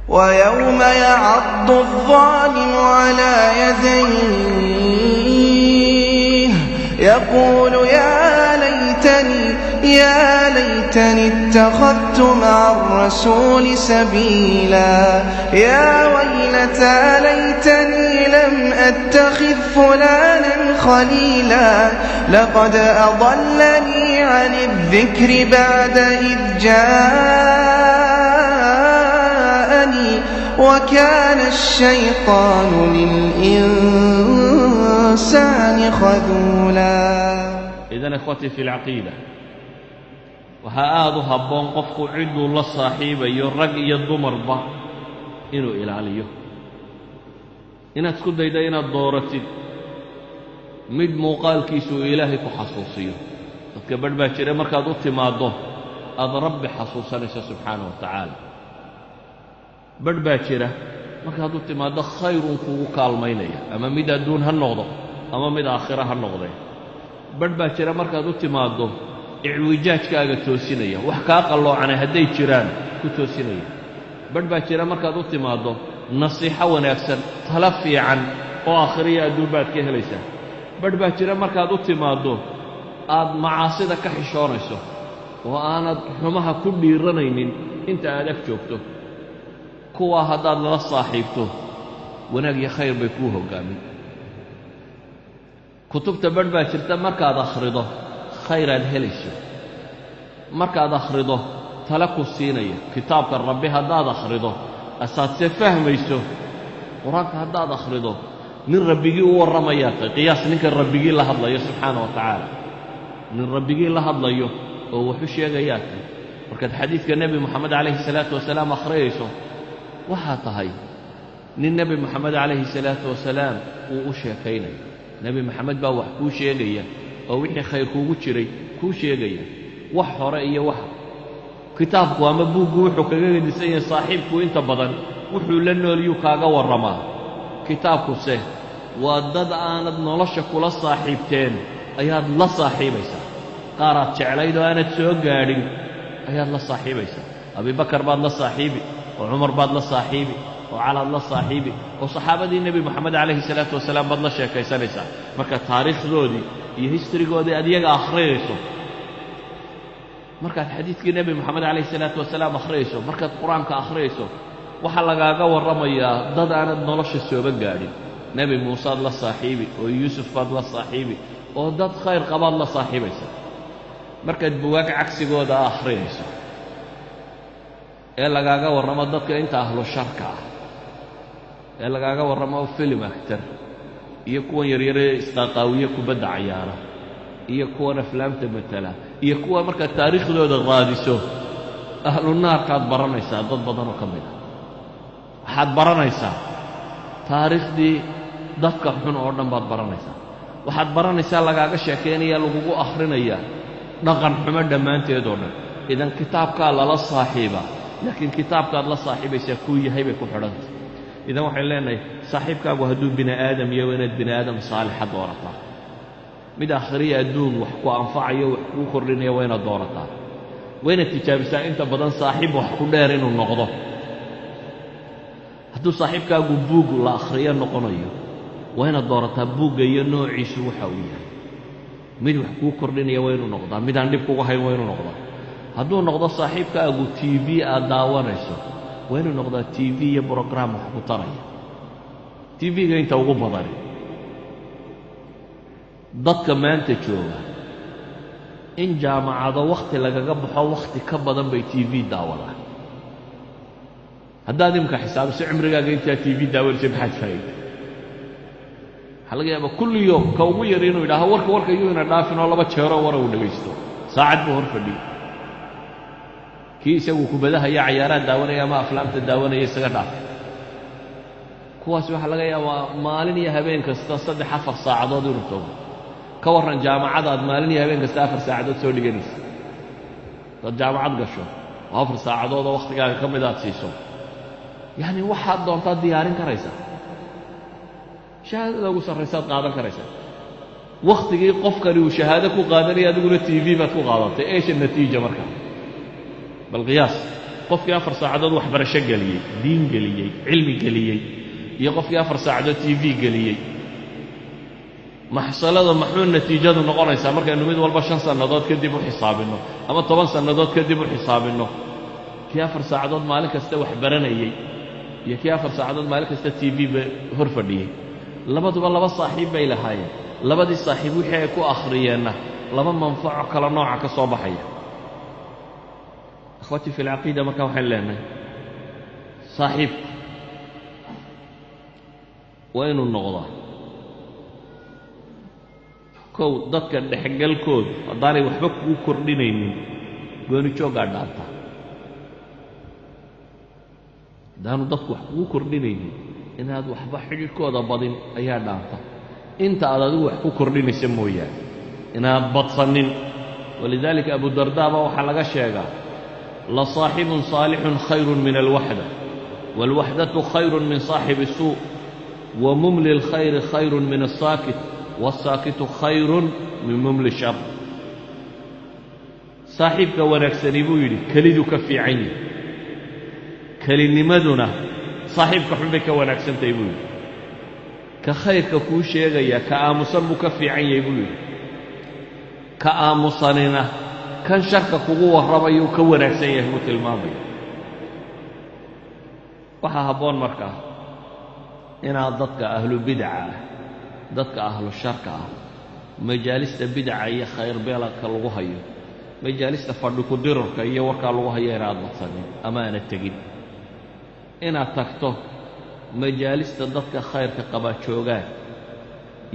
ويوم يعض الظالم على يديه يقول يا ليتني اتخذت مع الرسول سبيلا يا ويلتى ليتني لم أتخذ فلانا خليلا لقد أضلني عن الذكر بعد إذ جاءني وكان الشيطان للإنسان خذولا. إذن إخوتي في العقيدة وهذا هبون قفق عدو الله صاحبه يرق يضمر با إنه إلى عليه إن تكون دايدا إن الدورة مد موقال كيسو إلهي كحصوصيه تكبر باكر مركز اعتماده هذا رب حصوصا سبحانه وتعالى بر باكر مركز اعتماده خير كوك المينية أما مد دون هالنقطة أما مد آخرة هالنقطة بر باكر مركز اعتماده إعوجاجكaaga toosinaya wax ka qalloocana haday jiraan ku toosinaya badbaa jira markaad u timaado nasiixa wanaagsan tala fiican oo aakhiriya aduubaad ka helaysaa badbaa jira markaad u timaado aad macaasida ka xishoonayso oo aanad xumaha ku dhiiranaynin inta aad ag joogto kuwa haddaad la saaxiibto wanaag iyo khayr bay kuu hogaamin kutubta badbaa jirta markaad akhrido khayraad helayso markaad akhrido tala ku siinaya kitaabka rabbi haddaad akhrido asaadse fahmayso qur-aanka haddaad akhrido nin rabbigii u warramayaa tahay qiyaas ninka rabbigii la hadlayo subxaana wa tacaala nin rabbigii la hadlayo oo wuxu sheegayaa tahay markaad xadiidka nebi moxamed calayhi salaatu wasalaam akhriyayso waxaa tahay nin nebi moxamed calayhi salaatu wasalaam uu u sheekaynayo nebi moxamed baa wax kuu sheegaya oo wixii khayr kuugu jiray kuu sheegaya wax hore iyo wax kitaabku ama buuggu wuxuu kaga gedisan yahay saaxiibku inta badan wuxuu la nooliyuu kaaga warramaa kitaabkuse waa dad aanad nolosha kula saaxiibteen ayaad la saaxiibaysaa qaaraad jeclayd oo aanad soo gaadhin ayaad la saaxiibaysaa abibakar baad la saaxiibi oo cumar baad la saaxiibi oo calaad la saaxiibi oo saxaabadii nebi moxamed calayhi salaatu wasalaam baad la sheekaysanaysaa marka taariikhdoodii iyo historygoodii aad iyaga akhriyayso markaad xadiidkii nebi moxamed calayhi salaatu wasalaam akhriyayso markaad qur-aanka akhriyayso waxaa lagaaga warramayaa dad aanad nolosha sooba gaadhin nebi muusead la saaxiibi oo yuusuf baad la saaxiibi oo dad khayr qabaad la saaxiibaysa markaad bugaag cagsigooda akhriyayso ee lagaaga warramo dadka inta ahlu sharka ah ee lagaaga warramo film actor iyo kuwan yaryaree isqaaqaawiye kubadda cayaara iyo kuwan aflaamta matala iyo kuwa markaad taariikhdooda raadiso ahlu naarkaad baranaysaa dad badanoo ka mid a waxaad baranaysaa taariikhdii dadka xun oo dhan baad baranaysaa waxaad baranaysaa lagaaga sheekaynaya lagugu akhrinayaa dhaqan xumo dhammaanteed oo dhan idan kitaabkaa lala saaxiibaa laakiin kitaabkaad la saaxiibaysaa kuu yahay bay ku xidhantay idan waxay leenahay saaxiibkaagu hadduu bini aadam iyo inaad bini aadam saalixa doorataa mid aakhiriya adduun wax ku anfacayo wax kuu kordhinaya waa inaad doorataa waa inaad tijaabisaa inta badan saaxiib wax ku dheer inuu noqdo hadduu saaxiibkaagu buug la akhriyo noqonayo waa inaad doorataa buugga iyo noociisu waxa uu yahay mid wax kuu kordhinaya waa inuu noqdaa mid aan dhib kugu hayn waa inuu noqdaa hadduu noqdo saaxiibkaagu t v aad daawanayso waa inuu noqdaa t v iyo brogram wax ku taraya t v-ga inta ugu badani dadka maanta jooga in jaamacado wakhti lagaga baxo wakhti ka badan bay t v daawadaan haddaad imika xisaabiso cimrigaaga intaa t v daawanaysa maxaad faa'iida waxaa laga yaabaa kulli yoom ka ugu yar inuu yidhaaho warka yuu ina dhaafin oo 2 jeeroo wara uu dhegaysto saacad buu hor fadhiyo kii isagu kubadaha iyo cayaaraha daawanaya ama aflaamta daawanaya isaga dhaafay kuwaas waxaa laga yaabaa maalin iyo habeen kasta 3-4 saacadood inuu tago ka warran jaamacada aad maalin iyo habeen kasta 4 saacadood soo dhiganaysa dad jaamacad gasho 4 saacadood oo wakhtigaaga ka mid aad siiso yacni waxaad doontaa diyaarin karaysaa shahaadada ugu sarraysaad qaadan karaysaa wakhtigii qofkani uu shahaado ku qaadanaya adiguna t v baad ku qaadatay eesha natiija markaa bal qiyaas qofkii 4 saacadood waxbarasho geliyey diin geliyey cilmi geliyey iyo qofkii 4 saacadood TV geliyey maxsalada maxuu natiijadu noqonaysaa markaynu mid walba 5 sannadood kadib u xisaabino ama 10 sannadood kadib u xisaabino kii 4 saacadood maalin kasta wax baranayay iyo kii 4 saacadood maalin kasta TV ba hor fadhiyay labaduba laba saaxiib bay lahaayeen labadii saaxiib wixii ay ku akhriyeenna laba manfaco kala nooca ka soo baxaya akhwati fi al-aqeeda marka waxaan leenahay saaxiib waa inuu noqdaa kow dadka dhexgalkooda haddaanay waxba kugu kordhinaynin gooni joogaa dhaanta haddaanu dadku wax kugu kordhinaynin inaad waxba xidhiidhkooda badin ayaa dhaanta inta aad adigu wax ku kordhinaysa mooyaane inaad badsanin walidaalika abu dardaa baa waxaa laga sheegaa la saaxibun saalixun khayrun min alwaxda waalwaxdatu khayrun min saaxibi suu wa mumli alkhayri khayrun min alsaakit waalsaakitu khayrun min mumli shar saaxiibka wanaagsani buu yidhi keliduu ka fiican yahi kelinimaduna saaxiibka xun bay ka wanaagsantahay buu yidhi ka khayrka kuu sheegaya ka aamusan buu ka fiican yahay buu yidhi ka aamusanina kan sharka kugu warramayuu ka wanaagsan yahay buu tilmaamaya waxaa habboon markaa inaad dadka ahlu bidca ah dadka ahlu sharka ah majaalista bidca iyo khayrbeelka lagu hayo majaalista fadhi ku dirarka iyo warkaa lagu hayo inaad badsanin ama aanad tegin inaad tagto majaalista dadka khayrka qabaa joogaan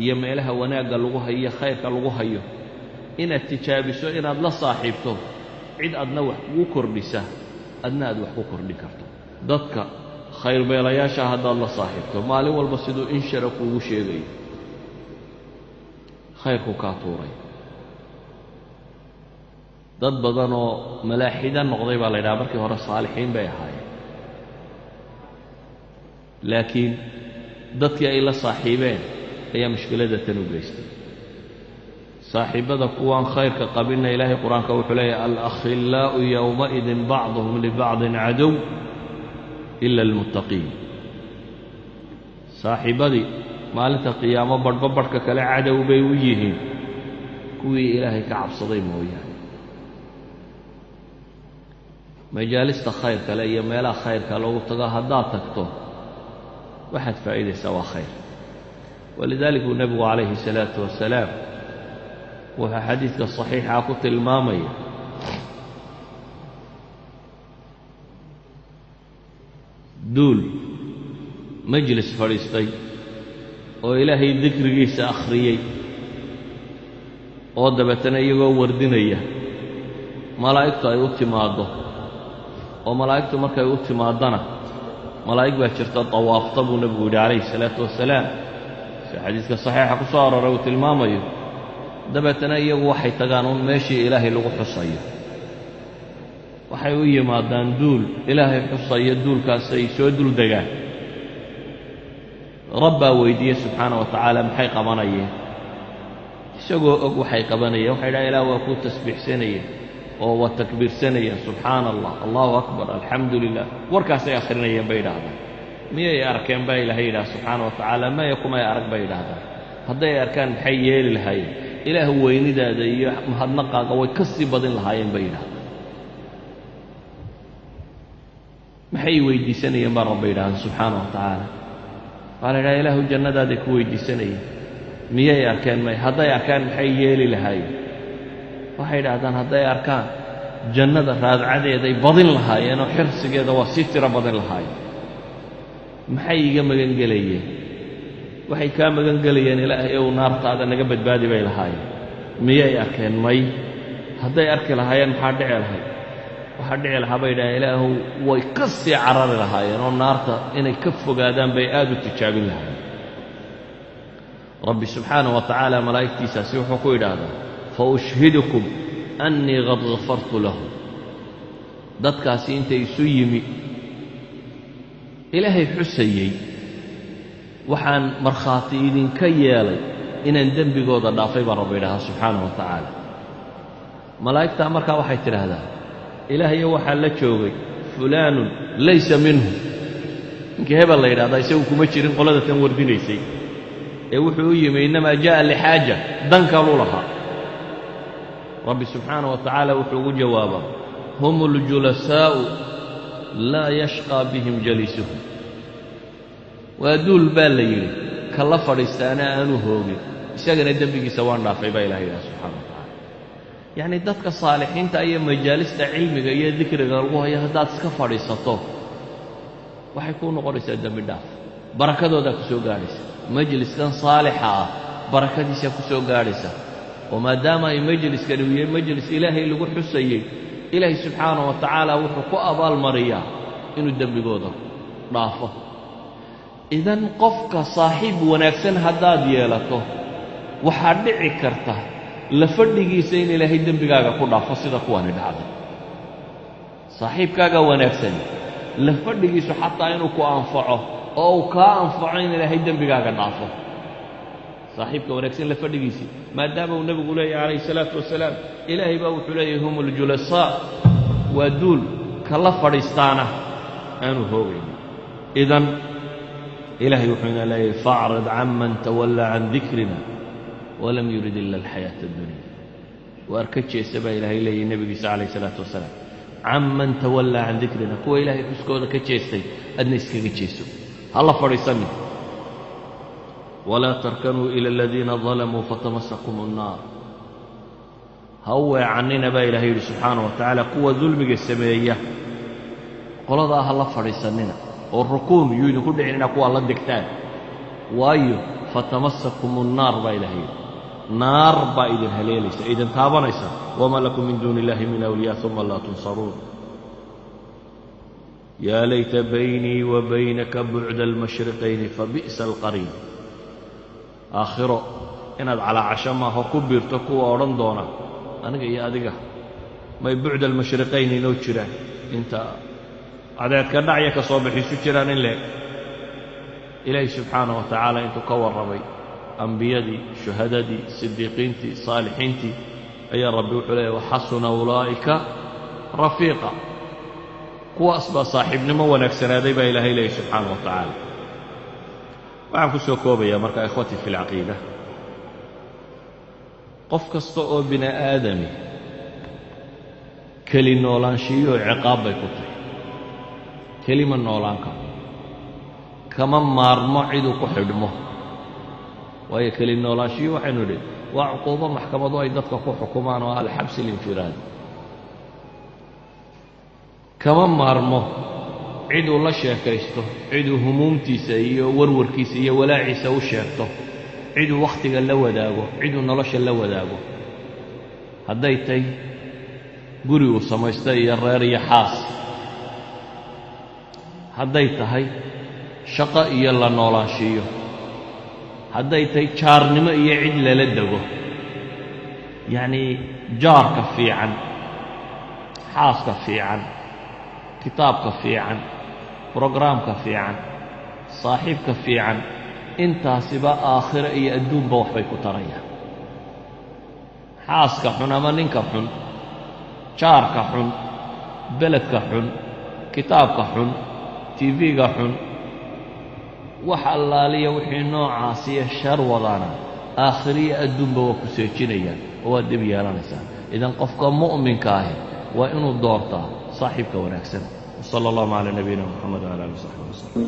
iyo meelaha wanaagga lagu hayo iyo khayrka lagu hayo inaad tijaabiso inaad la saaxiibto cid adna wax kugu kordhisa adna aad wax ku kordhin karto dadka khayrbeelayaasha haddaad la saaxiibto maalin walba siduu inshara kuugu sheegayo khayrku kaa tuuray dad badan oo malaaxida noqday baa la yidhaha markii hore saalixiin bay ahaayeen laakiin dadkii ay la saaxiibeen ayaa mushkiladda tan u geystay saaxiibada kuwaan khayrka qabinna ilaahay qur-aanka wuxuu leeyahay alakhillaa'u yowmaidin bacduhum libacdin cadow ila almuttaqiin saaxiibadii maalinta qiyaamo badhba badhka kale cadow bay u yihiin kuwii ilaahay ka cabsaday mooyaane majaalista khayr kale iyo meelaha khayrka loogu tago haddaad tagto waxaad faa'iidaysaa waa khayr walidaalika uu nebigu calayhi الsalaatu wasalaam wuxuu xadiidka صaxiixa ku tilmaamaya duul majlis fadhiistay oo ilaahay dikrigiisa akhriyey oo dabeetana iyagoo wardinaya malaa'igtu ay u timaaddo oo malaa'igtu markay u timaadana malaa'ig baa jirta tawaafta buu nebigu yidhi calayhi الsalaatu wasalaam si xadiidka saxiixa ku soo aroray uu tilmaamayo dabeetana iyagu waxay tagaan un meeshii ilaahay lagu xusayo waxay u yimaadaan duul ilaahay xusayo duulkaasay soo dul degaan rabbaa weydiiyey subxaana wa tacaala maxay qabanayeen isagoo og waxay qabanayeen waxay dhaha ilaah waa kuu tasbiixsanayeen oo waa takbiirsanayeen subxaana allah allahu akbar alxamdu lilah warkaasay akhrinayeen bay idhaahdaan miyay arkeen baa ilaahay yidhaha subxaana wa tacaala maya kumay arag bay idhaahdaan hadday arkaan maxay yeeli lahaayeen ilaah weynidaada iyo mahadnaqaaga way ka sii badin lahaayeen bay yidhahdaan maxay weydiisanayeen baa rabba yidhahdaan subxaana wa tacaala waa la yidhaha ilaahu jannadaaday ku weydiisanayeen miyay arkeen may hadday arkaan maxay yeeli lahaayeen waxay idhahdaan hadday arkaan jannada raadcadeeday badin lahaayeen oo xirsigeeda waa sii tiro badin lahaayeen maxay iga magan gelayeen waxay kaa magan gelayeen ilaahay ow naartaada naga badbaadi bay lahaayeen miyay arkeen may hadday arki lahaayeen maxaa dhici lahayd waxaa dhici lahaa bay idhaha ilaahu way ka sii carari lahaayeen oo naarta inay ka fogaadaan bay aad u tijaabin lahaayeen rabbi subxaanaه wa tacaala malaa'igtiisaasi wuxuu ku yidhaahdaa faushhidukum annii qad gafartu lahu dadkaasi intay isu yimi ilaahay xusayey waxaan markhaati idinka yeelay inaan dembigooda dhaafay baa rabbi yidhaahdaa subxaanaه wa tacaala malaa'igtaa markaa waxay tidhaahdaa ilaahayo waxaa la joogay fulaanu laysa minhu ninkii hebel la yidhahdaa isagu kuma jirin qolada tan wardinaysay ee wuxuu u yimi innamaa jaa'a lixaaja dan kaluu lahaa rabbi subxaanaه wa tacaala wuxuu ugu jawaabaa hum اljulasaa'u laa yashqaa bihim jaliisuhum waa duul baa la yidhi ka la fadhiistaana aanu hoogin isagana dembigiisa waan dhaafay baa ilahay yidhaha subxana wa tacaala yacni dadka saalixiinta iyo majaalista cilmiga iyo dikriga lagu hayo haddaad iska fadhiisato waxay kuu noqonaysaa dembi dhaaf barakadoodaa ku soo gaadhaysa majliskan saalixa ah barakadiisaa ku soo gaadhaysa oo maadaama ay majliskani uu yahay majlis ilaahay lagu xusayey ilaahay subxaanahu wa tacaala wuxuu ku abaalmariyaa inuu dembigooda dhaafo idan qofka saaxiib wanaagsan haddaad yeelato waxaa dhici karta la fadhigiisa in ilaahay dembigaaga ku dhaafo sida kuwani dhacday saaxiibkaaga wanaagsani la fadhigiisu xataa inuu ku anfaco oo uu kaa anfaco in ilaahay dembigaaga dhaafo saaxiibka wanaagsan la fadhigiisii maadaama uu nebigu leeyahy calayhi salaatu wasalaam ilaahay baa wuxuu leeyahay hum اljulasaa waa duul ka la fadhiistaana aanu hoogayn idan ilaahay wuxuu ina leeyahay faacrid can man tawallaa can dikrina walam yurid ila alxayaata addunya waar ka jeesa baa ilaahay leeyahay nebigiisa calayhi salaatu wasalaam can man tawallaa can dikrina kuwa ilaahay xuskooda ka jeestay adna iskaga jeeso ha la fadhiisanin walaa tarkanuu ila aladiina dalamuu fatamasakum الnaar ha u weecannina baa ilaahay yidhi subxaana wa tacaala kuwa dulmiga sameeya qoladaa ha la fadhiisannina oo rukuun yuu idinku dhicinina kuwaa la degtaan waayo fatamasakum الnaar baa ilaahay yidhi naar baa idin haleelaysa idin taabanaysa wamaa lakum min duuni illahi min awliyaa uma laa tunsaruun yaa layta baynii wa baynaka bucda almashriqayni fabi'sa alqariin aakhiro inaad calaacasho maaho ku biirto kuwa odhan doona aniga iyo adiga may bucda almashriqayn inoo jiraan inta cadeedka dhacya ka soo bixiisu jiraan in leeg ilaahay subxaanaه wa tacaala intuu ka warramay ambiyadii shuhadadii sidiiqiintii saalixiintii ayaa rabbi wuxuu leeyahy waxasuna ulaa'ika rafiiqa kuwaas baa saaxiibnimo wanaagsanaaday baa ilaahay leeyahy subxaanaه wa tacaala waxaan ku soo koobayaa marka ikhwatii fi اlcaqiida qof kasta oo bini aadami keli noolaanshiyo ciqaab bay ku tahay kelima noolaanka kama maarmo ciduu ku xidhmo waayo keli noolaanshiyo waxaynu idhi waa cuquubo maxkamadu ay dadka ku xukumaan oo alxabsi اlinfiraadi kama maarmo ciduu la sheekaysto ciduu humuumtiisa iyo warwarkiisa iyo walaaciisa u sheegto ciduu wakhtiga la wadaago ciduu nolosha la wadaago hadday tahay guri uu samaysta iyo reer iyo xaas hadday tahay shaqo iyo la noolaanshiyo hadday tahay jaarnimo iyo cid lala dego yacnii jaarka fiican xaaska fiican kitaabka fiican brograamka fiican saaxiibka fiican intaasiba aakhiro iyo adduunba waxbay ku tarayaan xaaska xun ama ninka xun jaarka xun beledka xun kitaabka xun tv-ga xun wax allaaliya wixii noocaasiyo shar wadaana aakhiriyo adduunba waa ku seejinayaan oo waa dib yeelanaysaa idan qofka mu'minka ahi waa inuu doortaa صاحبك ونكسب وصلى الله على نبينا محمد وعلى اله وصحبه وسلم